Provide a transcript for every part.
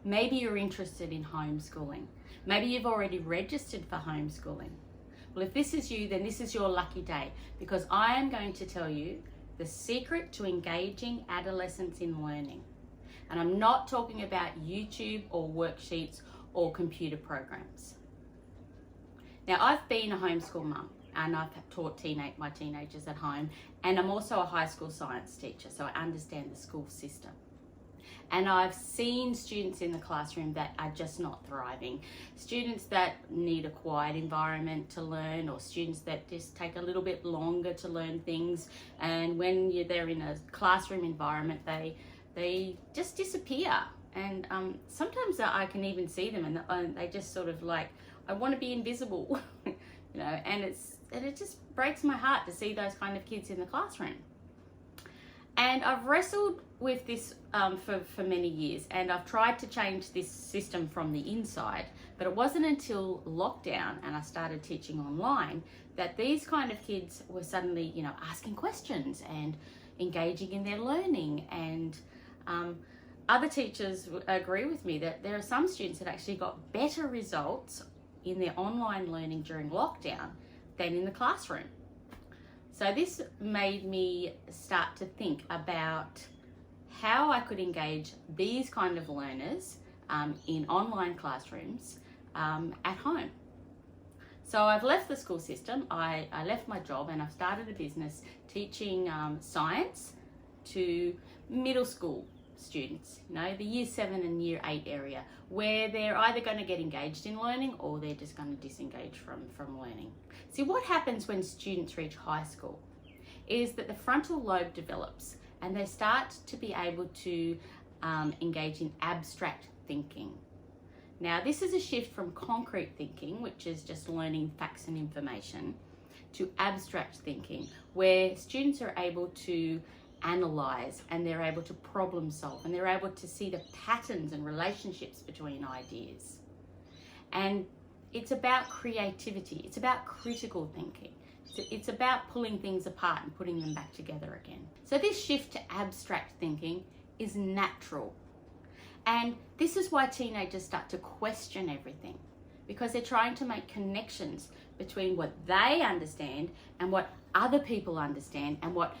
Maybe you're interested in homeschooling. Maybe you've already registered for homeschooling. Well, if this is you, then this is your lucky day, because I am going to tell you the secret to engaging adolescents in learning. And I'm not talking about YouTube or worksheets or computer programs. Now, I've been a homeschool mum and I've taught my teenagers at home, and I'm also a high school science teacher, so I understand the school system. And I've seen students in the classroom that are just not thriving. Students that need a quiet environment to learn, or students that just take a little bit longer to learn things. And when they're in a classroom environment, they just disappear. And sometimes I can even see them and they just sort of like, I want to be invisible, and it just breaks my heart to see those kind of kids in the classroom. And I've wrestled with this for many years, and I've tried to change this system from the inside, but it wasn't until lockdown and I started teaching online that these kind of kids were suddenly, asking questions and engaging in their learning. And other teachers agree with me that there are some students that actually got better results in their online learning during lockdown than in the classroom. So this made me start to think about how I could engage these kind of learners in online classrooms at home. So I've left the school system, I left my job, and I've started a business teaching science to middle school students, the year 7 and year 8 area, where they're either going to get engaged in learning or they're just going to disengage from learning. See, what happens when students reach high school is that the frontal lobe develops and they start to be able to engage in abstract thinking. Now, this is a shift from concrete thinking, which is just learning facts and information, to abstract thinking, where students are able to analyze and they're able to problem solve and they're able to see the patterns and relationships between ideas. And it's about creativity, it's about critical thinking, it's about pulling things apart and putting them back together again. So this shift to abstract thinking is natural, and this is why teenagers start to question everything, because they're trying to make connections between what they understand and what other people understand and what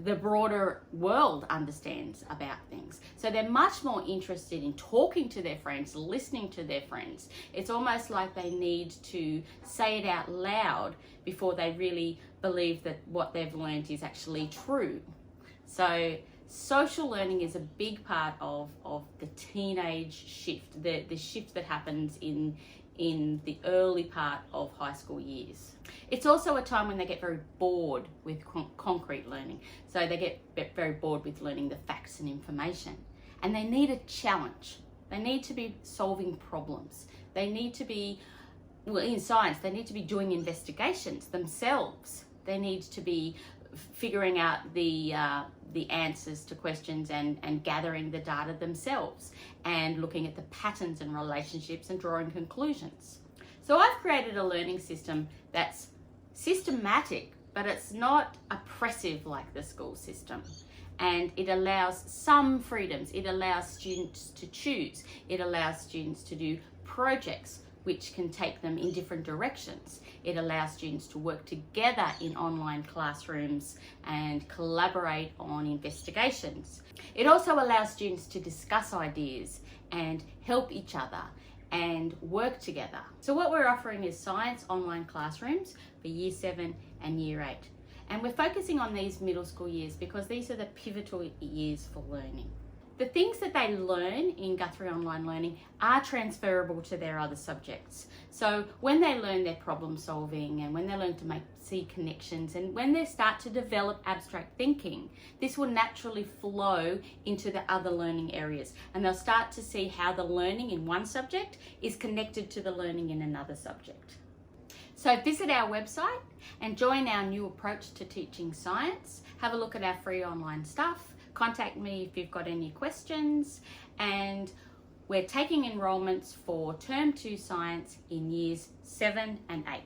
the broader world understands about things. So they're much more interested in talking to their friends, listening to their friends. It's almost like they need to say it out loud before they really believe that what they've learned is actually true. So social learning is a big part of the teenage shift, the shift that happens in the early part of high school years. It's also a time when they get very bored with concrete learning. So they get very bored with learning the facts and information. And they need a challenge. They need to be solving problems. They need to be, in science, they need to be doing investigations themselves. They need to be figuring out the answers to questions and gathering the data themselves and looking at the patterns and relationships and drawing conclusions. So I've created a learning system that's systematic, but it's not oppressive like the school system. And it allows some freedoms. It allows students to choose. It allows students to do projects which can take them in different directions. It allows students to work together in online classrooms and collaborate on investigations. It also allows students to discuss ideas and help each other and work together. So what we're offering is science online classrooms for year 7 and year 8. And we're focusing on these middle school years because these are the pivotal years for learning. The things that they learn in Guthrie Online Learning are transferable to their other subjects. So when they learn their problem solving and when they learn to see connections and when they start to develop abstract thinking, this will naturally flow into the other learning areas, and they'll start to see how the learning in one subject is connected to the learning in another subject. So visit our website and join our new approach to teaching science. Have a look at our free online stuff. Contact me if you've got any questions, and we're taking enrolments for Term 2 Science in years 7 and 8.